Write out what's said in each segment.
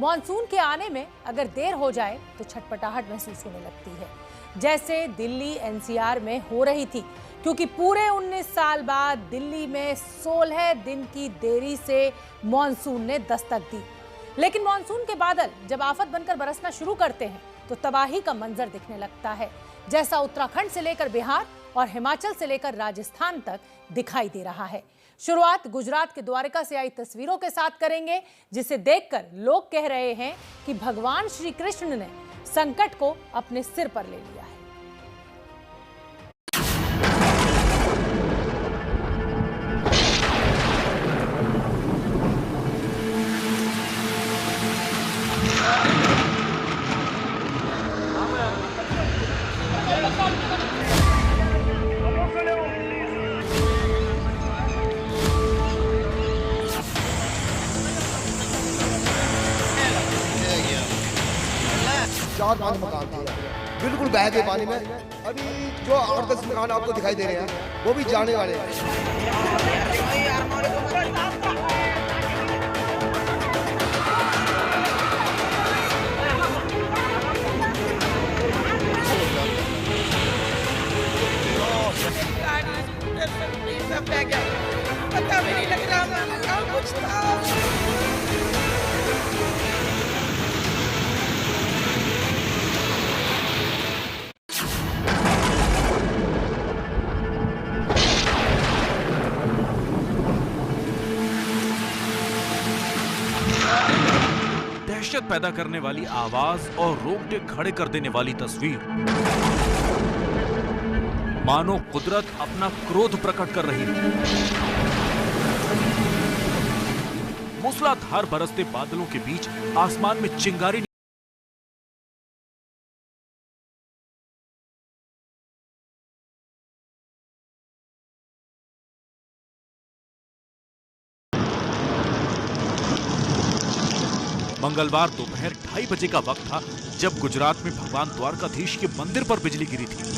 Monsoon के आने में अगर देर हो जाए तो छटपटाहट महसूस होने लगती है, जैसे दिल्ली एनसीआर में हो रही थी, क्योंकि पूरे 19 साल बाद दिल्ली में 16 दिन की देरी से मॉनसून ने दस्तक दी। लेकिन मॉनसून के बादल जब आफत बनकर बरसना शुरू करते हैं तो तबाही का मंजर दिखने लगता है, जैसा उत्तराखंड से लेकर बिहार और हिमाचल से लेकर राजस्थान तक दिखाई दे रहा है। शुरुआत गुजरात के द्वारका से आई तस्वीरों के साथ करेंगे, जिसे देखकर लोग कह रहे हैं कि भगवान श्री कृष्ण ने संकट को अपने सिर पर ले लिया है। चार पांच मकान थे, बिल्कुल बह गए पानी में। अभी जो 8-10 मकान आपको दिखाई दे रहे हैं वो भी जाने वाले हैं। पता भी नहीं लग रहा था कुछ था। दहशत पैदा करने वाली आवाज और रोंगटे खड़े कर देने वाली तस्वीर, मानो कुदरत अपना क्रोध प्रकट कर रही है। मूसलाधार बरसते बादलों के बीच आसमान में चिंगारी मंगलवार दोपहर 2:30 बजे का वक्त था जब गुजरात में भगवान द्वारकाधीश के मंदिर पर बिजली गिरी थी।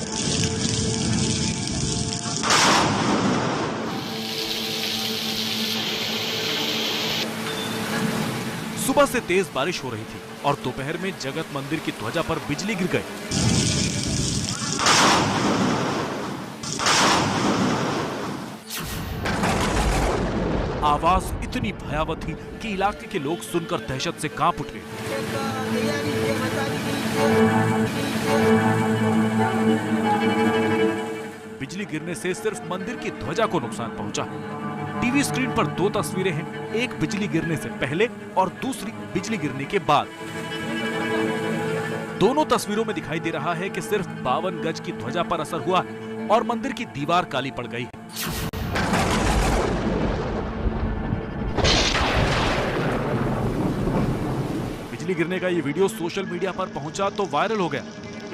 सुबह से तेज बारिश हो रही थी और दोपहर में जगत मंदिर की ध्वजा पर बिजली गिर गई। आवाज इतनी भयावह थी कि इलाके के लोग सुनकर दहशत से कांप उठे। बिजली गिरने से सिर्फ मंदिर की ध्वजा को नुकसान पहुंचा। टीवी स्क्रीन पर 2 तस्वीरें हैं, एक बिजली गिरने से पहले और दूसरी बिजली गिरने के बाद। दोनों तस्वीरों में दिखाई दे रहा है कि सिर्फ 52 गज की ध्वजा पर असर हुआ है और मंदिर की दीवार काली पड़ गई है। बिजली गिरने का ये वीडियो सोशल मीडिया पर पहुंचा तो वायरल हो गया।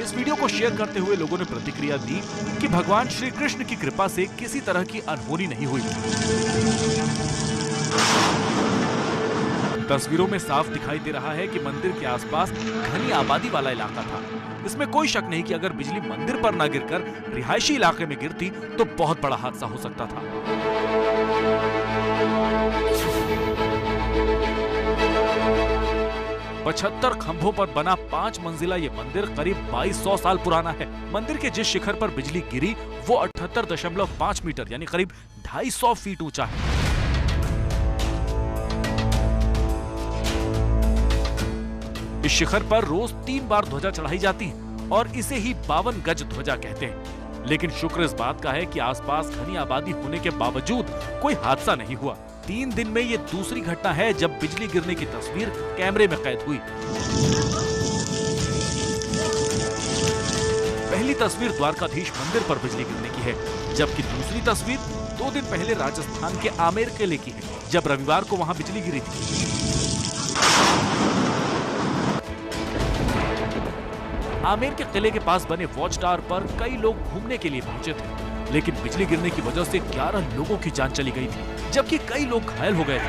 इस वीडियो को शेयर करते हुए लोगों ने प्रतिक्रिया दी कि भगवान श्री कृष्ण की कृपा से किसी तरह की अनहोनी नहीं हुई। तस्वीरों में साफ दिखाई दे रहा है कि मंदिर के आसपास घनी आबादी वाला इलाका था। इसमें कोई शक नहीं कि अगर बिजली मंदिर पर न गिरकर रिहायशी इलाके में गिरती तो बहुत बड़ा हादसा हो सकता था। पचहत्तर खंभों पर बना 5 मंजिला ये मंदिर करीब 2200 साल पुराना है। मंदिर के जिस शिखर पर बिजली गिरी वो 78.5 मीटर यानी करीब 250 फीट ऊंचा है। इस शिखर पर रोज 3 बार ध्वजा चढ़ाई जाती है और इसे ही 52 गज ध्वजा कहते हैं। लेकिन शुक्र इस बात का है कि आसपास घनी आबादी होने के बावजूद कोई हादसा नहीं हुआ। 3 दिन में ये दूसरी घटना है जब बिजली गिरने की तस्वीर कैमरे में कैद हुई। पहली तस्वीर द्वारकाधीश मंदिर पर बिजली गिरने की है, जबकि दूसरी तस्वीर 2 दिन पहले राजस्थान के आमेर किले की है, जब रविवार को वहां बिजली गिरी थी। आमेर के किले के पास बने वॉच टावर पर कई लोग घूमने के लिए पहुंचे थे, लेकिन बिजली गिरने की वजह से 11 लोगों की जान चली गई थी, जबकि कई लोग घायल हो गए थे।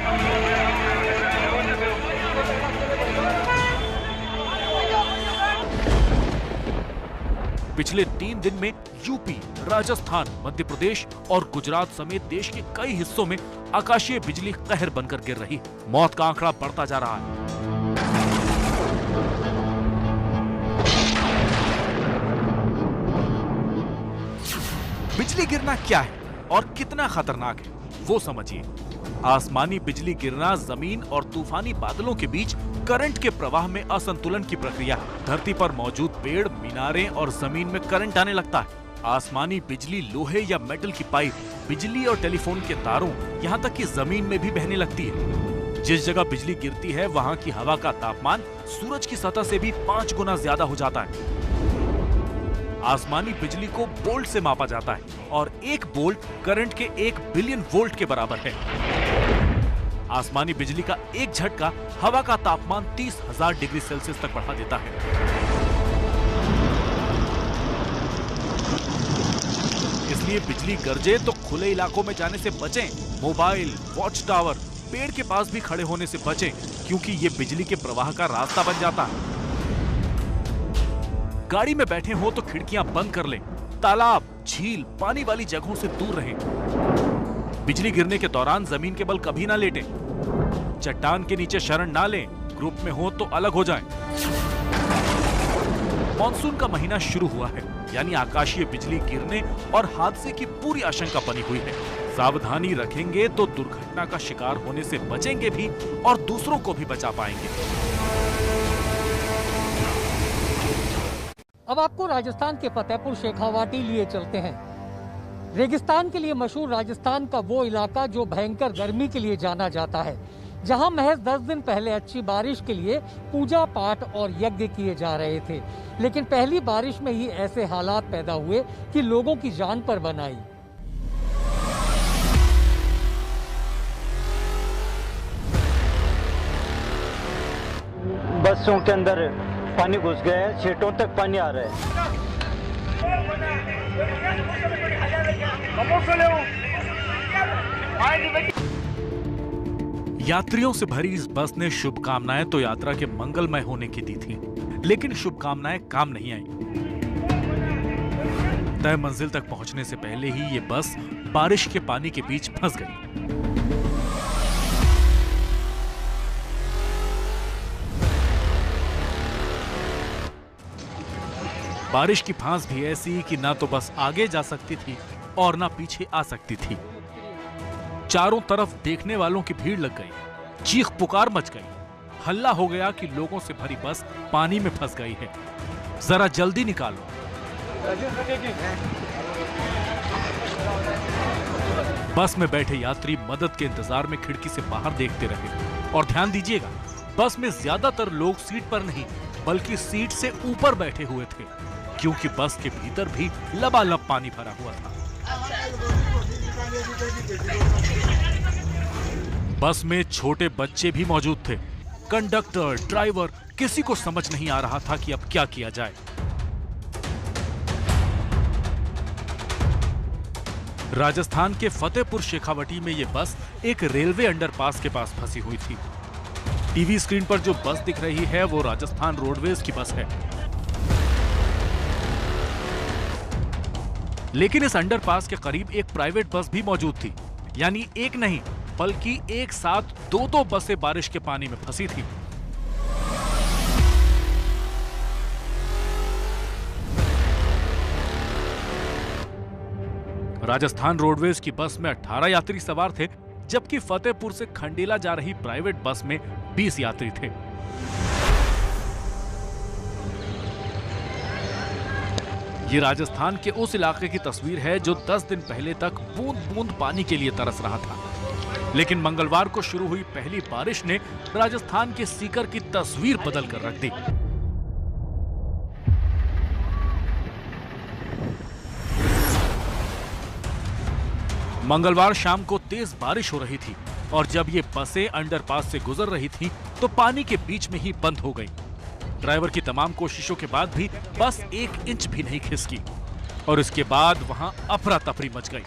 पिछले 3 दिन में यूपी, राजस्थान, मध्य प्रदेश और गुजरात समेत देश के कई हिस्सों में आकाशीय बिजली कहर बनकर गिर रही है। मौत का आंकड़ा बढ़ता जा रहा है। बिजली गिरना क्या है और कितना खतरनाक है वो समझिए। आसमानी बिजली गिरना जमीन और तूफानी बादलों के बीच करंट के प्रवाह में असंतुलन की प्रक्रिया है। धरती पर मौजूद पेड़, मीनारें और जमीन में करंट आने लगता है। आसमानी बिजली लोहे या मेटल की पाइप, बिजली और टेलीफोन के तारों, यहाँ तक कि जमीन में भी बहने लगती है। जिस जगह बिजली गिरती है वहाँ की हवा का तापमान सूरज की सतह से भी 5 गुना ज्यादा हो जाता है। आसमानी बिजली को वोल्ट से मापा जाता है और 1 वोल्ट करंट के 1 बिलियन वोल्ट के बराबर है। आसमानी बिजली का एक झटका हवा का तापमान 30,000 डिग्री सेल्सियस तक बढ़ा देता है। इसलिए बिजली गरजे तो खुले इलाकों में जाने से बचें। मोबाइल, वॉच टावर, पेड़ के पास भी खड़े होने से बचें, क्योंकि ये बिजली के प्रवाह का रास्ता बन जाता है। गाड़ी में बैठे हो तो खिड़कियां बंद कर लें। तालाब, झील, पानी वाली जगहों से दूर रहें। बिजली गिरने के दौरान जमीन के बल कभी ना लेटें। चट्टान के नीचे शरण ना लें। ग्रुप में हो तो अलग हो जाएं। मॉनसून का महीना शुरू हुआ है, यानी आकाशीय बिजली गिरने और हादसे की पूरी आशंका बनी हुई है। सावधानी रखेंगे तो दुर्घटना का शिकार होने से बचेंगे भी और दूसरों को भी बचा पाएंगे। अब आपको राजस्थान के फतेहपुर शेखावाटी लिए चलते हैं। रेगिस्तान के लिए मशहूर राजस्थान का वो इलाका जो भयंकर गर्मी के लिए जाना जाता है, जहां महज 10 दिन पहले अच्छी बारिश के लिए पूजा पाठ और यज्ञ किए जा रहे थे। लेकिन पहली बारिश में ही ऐसे हालात पैदा हुए कि लोगों की जान पर बन आई। बसों के अंदर पानी घुस गया है, सीटों तक पानी आ रहा है। यात्रियों से भरी इस बस ने शुभकामनाएं तो यात्रा के मंगलमय होने की दी थी, लेकिन शुभकामनाएं काम नहीं आई। तय मंजिल तक पहुंचने से पहले ही ये बस बारिश के पानी के बीच फंस गई। बारिश की फांस भी ऐसी कि ना तो बस आगे जा सकती थी और ना पीछे आ सकती थी। चारों तरफ देखने वालों की भीड़ लग गई, चीख पुकार मच गई। हल्ला हो गया कि लोगों से भरी बस पानी में फंस गई है, जरा जल्दी निकालो। बस में बैठे यात्री मदद के इंतजार में खिड़की से बाहर देखते रहे। और ध्यान दीजिएगा, बस में ज्यादातर लोग सीट पर नहीं बल्कि सीट से ऊपर बैठे हुए थे, क्योंकि बस के भीतर भी लबालब पानी भरा हुआ था। बस में छोटे बच्चे भी मौजूद थे। कंडक्टर, ड्राइवर, किसी को समझ नहीं आ रहा था कि अब क्या किया जाए। राजस्थान के फतेहपुर शेखावटी में यह बस एक रेलवे अंडरपास के पास फंसी हुई थी। टीवी स्क्रीन पर जो बस दिख रही है वो राजस्थान रोडवेज की बस है। लेकिन इस अंडरपास के करीब एक प्राइवेट बस भी मौजूद थी, यानी एक नहीं बल्कि एक साथ दो बसें बारिश के पानी में फंसी थी। राजस्थान रोडवेज की बस में 18 यात्री सवार थे, जबकि फतेहपुर से खंडेला जा रही प्राइवेट बस में 20 यात्री थे। ये राजस्थान के उस इलाके की तस्वीर है जो 10 दिन पहले तक बूंद बूंद पानी के लिए तरस रहा था। लेकिन मंगलवार को शुरू हुई पहली बारिश ने राजस्थान के सीकर की तस्वीर बदल कर रख दी। मंगलवार शाम को तेज बारिश हो रही थी और जब ये बसें अंडरपास से गुजर रही थीं, तो पानी के बीच में ही बंद हो गई। ड्राइवर की तमाम कोशिशों के बाद भी बस 1 इंच भी नहीं खिसकी और इसके बाद वहां अफरा तफरी मच गई।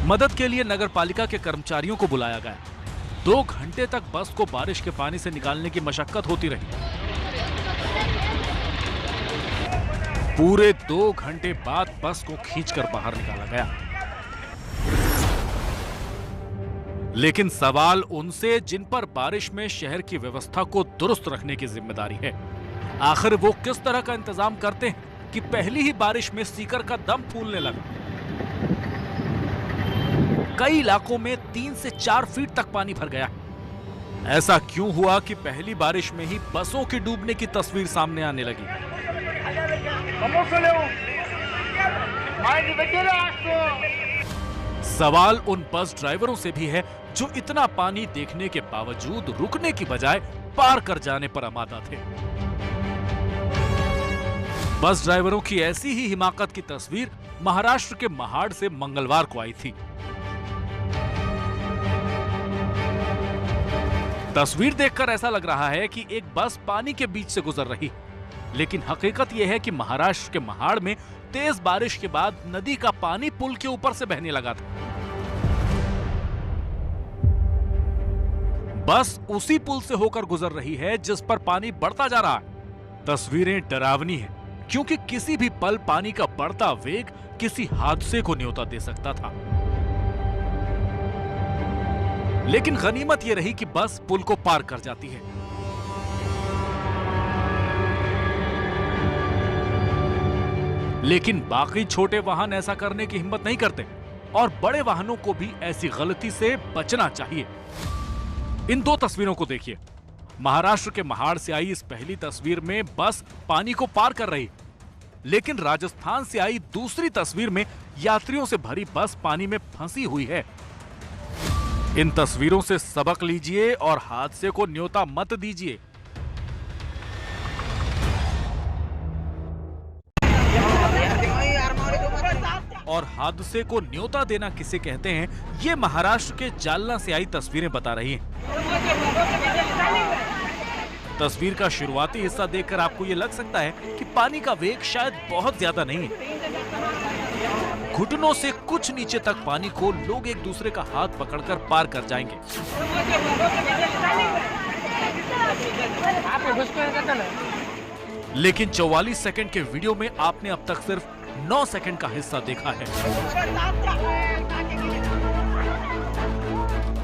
मदद के लिए नगर पालिका के कर्मचारियों को बुलाया गया। 2 घंटे तक बस को बारिश के पानी से निकालने की मशक्कत होती रही। पूरे 2 घंटे बाद बस को खींचकर बाहर निकाला गया। लेकिन सवाल उनसे जिन पर बारिश में शहर की व्यवस्था को दुरुस्त रखने की जिम्मेदारी है। आखिर वो किस तरह का इंतजाम करते हैं कि पहली ही बारिश में सीकर का दम फूलने लगा। कई इलाकों में 3 से 4 फीट तक पानी भर गया। ऐसा क्यों हुआ कि पहली बारिश में ही बसों के डूबने की तस्वीर सामने आने लगी? सवाल उन बस ड्राइवरों से भी है जो इतना पानी देखने के बावजूद रुकने की बजाय पार कर जाने पर आमादा थे। बस ड्राइवरों की ऐसी ही हिमाकत की तस्वीर महाराष्ट्र के महाड़ से मंगलवार को आई थी। तस्वीर देखकर ऐसा लग रहा है कि एक बस पानी के बीच से गुजर रही, लेकिन हकीकत यह है कि महाराष्ट्र के महाड़ में तेज बारिश के बाद नदी का पानी पुल के ऊपर से बहने लगा था। बस उसी पुल से होकर गुजर रही है जिस पर पानी बढ़ता जा रहा है। तस्वीरें डरावनी हैं, क्योंकि किसी भी पल पानी का बढ़ता वेग किसी हादसे को न्योता दे सकता था। लेकिन गनीमत यह रही कि बस पुल को पार कर जाती है। लेकिन बाकी छोटे वाहन ऐसा करने की हिम्मत नहीं करते और बड़े वाहनों को भी ऐसी गलती से बचना चाहिए। इन दो तस्वीरों को देखिए। महाराष्ट्र के महाड़ से आई इस पहली तस्वीर में बस पानी को पार कर रही, लेकिन राजस्थान से आई दूसरी तस्वीर में यात्रियों से भरी बस पानी में फंसी हुई है। इन तस्वीरों से सबक लीजिए और हादसे को न्योता मत दीजिए। और हादसे को न्योता देना किसे कहते हैं, ये महाराष्ट्र के जालना से आई तस्वीरें बता रही हैं। तस्वीर का शुरुआती हिस्सा देखकर आपको ये लग सकता है कि पानी का वेग शायद बहुत ज्यादा नहीं है। घुटनों से कुछ नीचे तक पानी को लोग एक दूसरे का हाथ पकड़कर पार कर जाएंगे। लेकिन 44 सेकंड के वीडियो में आपने अब तक सिर्फ 9 सेकंड का हिस्सा देखा है।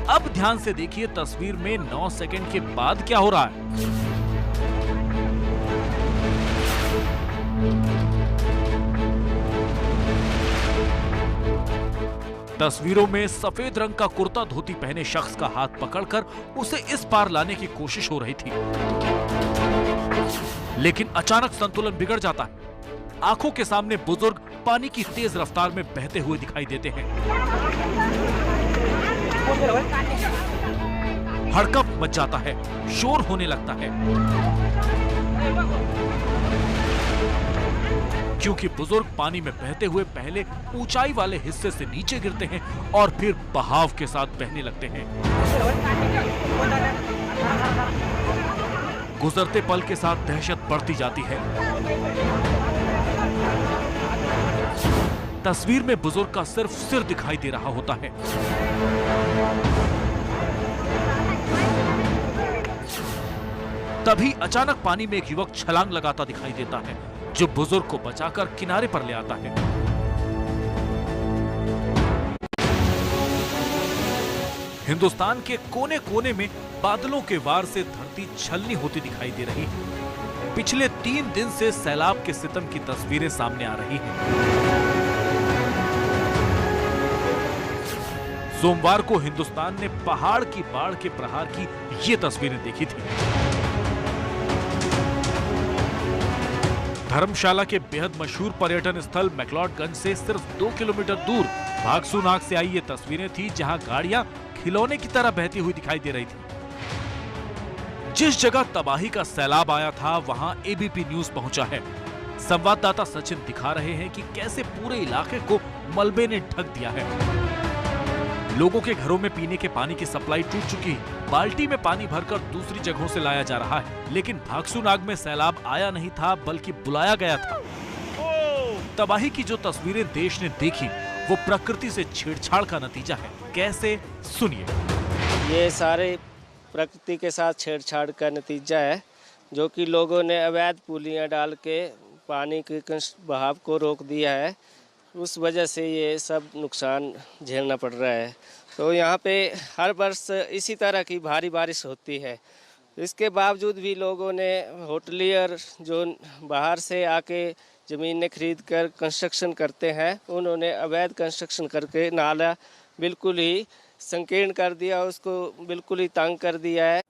अब ध्यान से देखिए तस्वीर में 9 सेकंड के बाद क्या हो रहा है। तस्वीरों में सफेद रंग का कुर्ता धोती पहने शख्स का हाथ पकड़कर उसे इस पार लाने की कोशिश हो रही थी, लेकिन अचानक संतुलन बिगड़ जाता है। आंखों के सामने बुजुर्ग पानी की तेज रफ्तार में बहते हुए दिखाई देते हैं। हड़कंप मच जाता है, शोर होने लगता है, क्योंकि बुजुर्ग पानी में बहते हुए पहले ऊंचाई वाले हिस्से से नीचे गिरते हैं और फिर बहाव के साथ बहने लगते हैं। गुजरते पल के साथ दहशत बढ़ती जाती है। तस्वीर में बुजुर्ग का सिर्फ सिर दिखाई दे रहा होता है। तभी अचानक पानी में एक युवक छलांग लगाता दिखाई देता है, जो बुजुर्ग को बचाकर किनारे पर ले आता है। हिंदुस्तान के कोने कोने में बादलों के वार से धरती छलनी होती दिखाई दे रही है। पिछले 3 दिन से सैलाब के सितम की तस्वीरें सामने आ रही हैं। सोमवार को हिंदुस्तान ने पहाड़ की बाढ़ के प्रहार की ये तस्वीरें देखी थी। धर्मशाला के बेहद मशहूर पर्यटन स्थल मैक्लोडगंज से सिर्फ 2 किलोमीटर दूर भागसूनाग से आई ये तस्वीरें थी, जहां गाड़ियां खिलौने की तरह बहती हुई दिखाई दे रही थी। जिस जगह तबाही का सैलाब आया था, वहां एबीपी न्यूज पहुंचा है। संवाददाता सचिन दिखा रहे हैं कि कैसे पूरे इलाके को मलबे ने ढक दिया है। लोगों के घरों में पीने के पानी की सप्लाई टूट चुकी है। बाल्टी में पानी भरकर दूसरी जगहों से लाया जा रहा है, लेकिन भागसूनाग में सैलाब आया नहीं था, बल्कि बुलाया गया था। तबाही की जो तस्वीरें देश ने देखी, वो प्रकृति से छेड़छाड़ का नतीजा है। कैसे, सुनिए। ये सारे प्रकृति के साथ छेड़छाड़ का नतीजा है, जो कि लोगों ने अवैध पुलियां डाल के पानी के बहाव को रोक दिया है। उस वजह से ये सब नुकसान झेलना पड़ रहा है। तो यहाँ पे हर वर्ष इसी तरह की भारी बारिश होती है। इसके बावजूद भी लोगों ने होटलियर जो बाहर से आके ज़मीनें खरीद कर कंस्ट्रक्शन करते हैं, उन्होंने अवैध कंस्ट्रक्शन करके नाला बिल्कुल ही संकीर्ण कर दिया, उसको बिल्कुल ही तंग कर दिया है।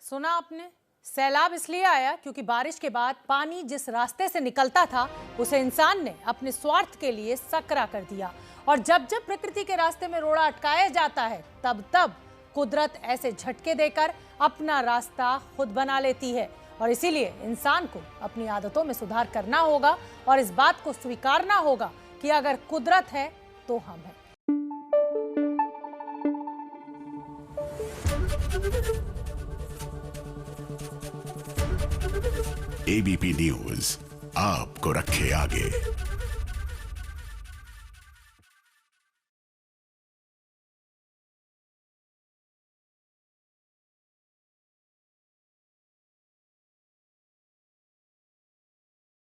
सुना आपने, सैलाब इसलिए आया क्योंकि बारिश के बाद पानी जिस रास्ते से निकलता था उसे इंसान ने अपने स्वार्थ के लिए सकरा कर दिया। और जब जब प्रकृति के रास्ते में रोड़ा अटकाया जाता है तब तब कुदरत ऐसे झटके देकर अपना रास्ता खुद बना लेती है। और इसीलिए इंसान को अपनी आदतों में सुधार करना होगा और इस बात को स्वीकारना होगा कि अगर कुदरत है तो हम हैं। ABP न्यूज आपको रखे आगे।